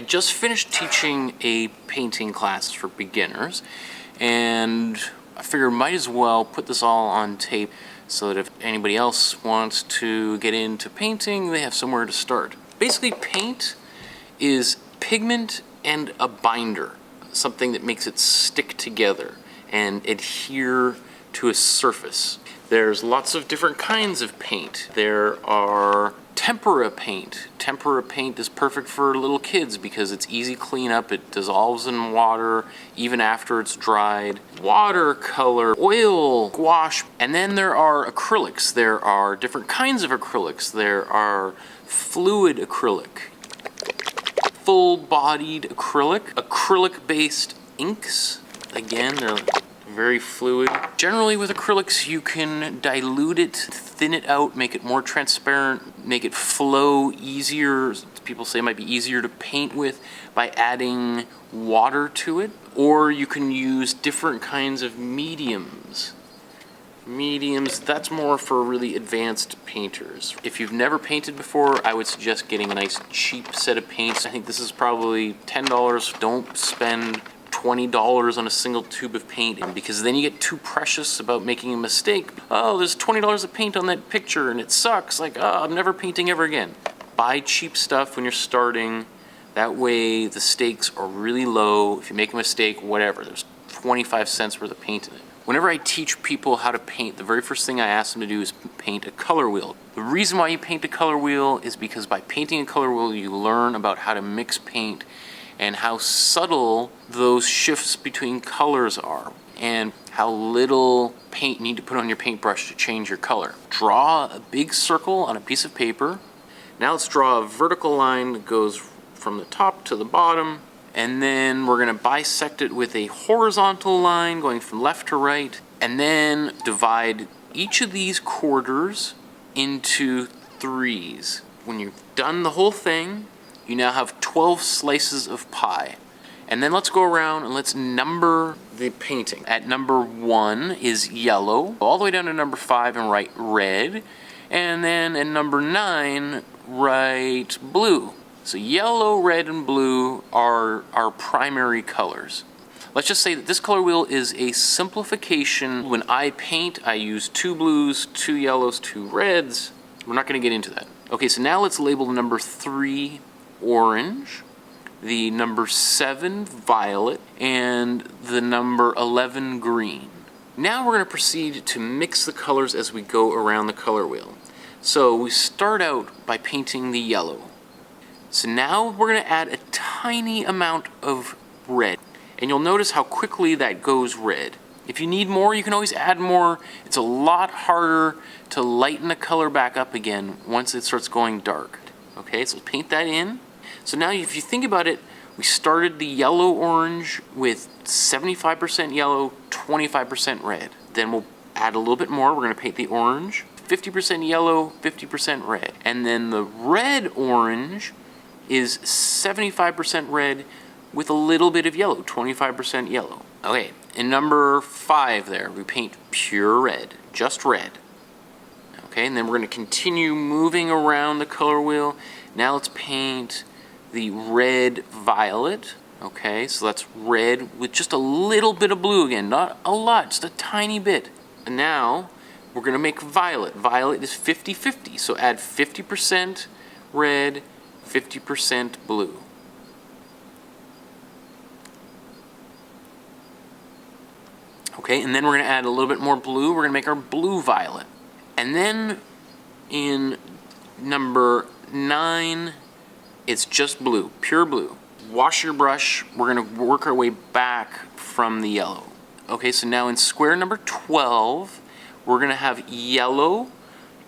just finished teaching a painting class for beginners, and I figured might as well put this all on tape so that if anybody else wants to get into painting, they have somewhere to start. Basically, paint is pigment and a binder, something that makes it stick together and adhere to a surface. There's lots of different kinds of paint. There are tempera paint. Tempera paint is perfect for little kids because it's easy cleanup. It dissolves in water even after it's dried. Watercolor, oil, gouache, and then there are acrylics. There are different kinds of acrylics. There are fluid acrylic, full-bodied acrylic, acrylic-based inks. Again, they're very fluid. Generally with acrylics, you can dilute it, thin it out, make it more transparent, make it flow easier. People say it might be easier to paint with by adding water to it. Or you can use different kinds of mediums. Mediums, that's more for really advanced painters. If you've never painted before, I would suggest getting a nice cheap set of paints. I think this is probably $10. Don't spend $20 on a single tube of paint, because then you get too precious about making a mistake. Oh, there's $20 of paint on that picture and it sucks. Like, oh, I'm never painting ever again. Buy cheap stuff when you're starting. That way the stakes are really low. If you make a mistake, whatever, there's 25 cents worth of paint in it. Whenever I teach people how to paint, the very first thing I ask them to do is paint a color wheel. The reason why you paint a color wheel is because by painting a color wheel, you learn about how to mix paint and how subtle those shifts between colors are, and how little paint you need to put on your paintbrush to change your color. Draw a big circle on a piece of paper. Now let's draw a vertical line that goes from the top to the bottom, and then we're going to bisect it with a horizontal line going from left to right, and then divide each of these quarters into threes. When you've done the whole thing, you now have 12 slices of pie. And then let's go around and let's number the painting. At number 1 is yellow, all the way down to number 5 and write red. And then at number 9, write blue. So yellow, red, and blue are our primary colors. Let's just say that this color wheel is a simplification. When I paint, I use 2 blues, 2 yellows, 2 reds. We're not going to get into that. Okay, so now let's label number 3 orange, the number 7 violet, and the number 11 green. Now we're going to proceed to mix the colors as we go around the color wheel. So we start out by painting the yellow. So now we're going to add a tiny amount of red, and you'll notice how quickly that goes red. If you need more, you can always add more. It's a lot harder to lighten the color back up again once it starts going dark. Okay, so paint that in. So now if you think about it, we started the yellow-orange with 75% yellow, 25% red. Then we'll add a little bit more. We're going to paint the orange, 50% yellow, 50% red. And then the red-orange is 75% red with a little bit of yellow, 25% yellow. Okay, in number 5 there, we paint pure red, just red. Okay, and then we're going to continue moving around the color wheel. Now let's paint the red violet. Okay, so that's red with just a little bit of blue again, not a lot, just a tiny bit. And now we're going to make violet. Violet is 50-50, so add 50% red, 50% blue. Okay, and then we're going to add a little bit more blue. We're going to make our blue violet. And then in number 9, it's just blue, pure blue. Wash your brush. We're going to work our way back from the yellow. Okay, so now in square number 12, we're going to have yellow,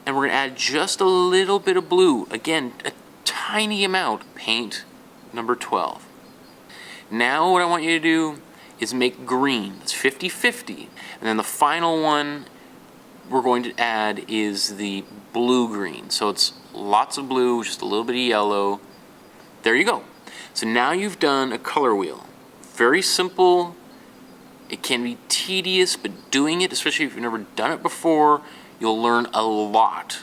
and we're going to add just a little bit of blue. Again, a tiny amount. Paint number 12. Now what I want you to do is make green. It's 50-50. And then the final one we're going to add is the blue-green. So it's lots of blue, just a little bit of yellow. There you go. So now you've done a color wheel. Very simple. It can be tedious, but doing it, especially if you've never done it before, you'll learn a lot.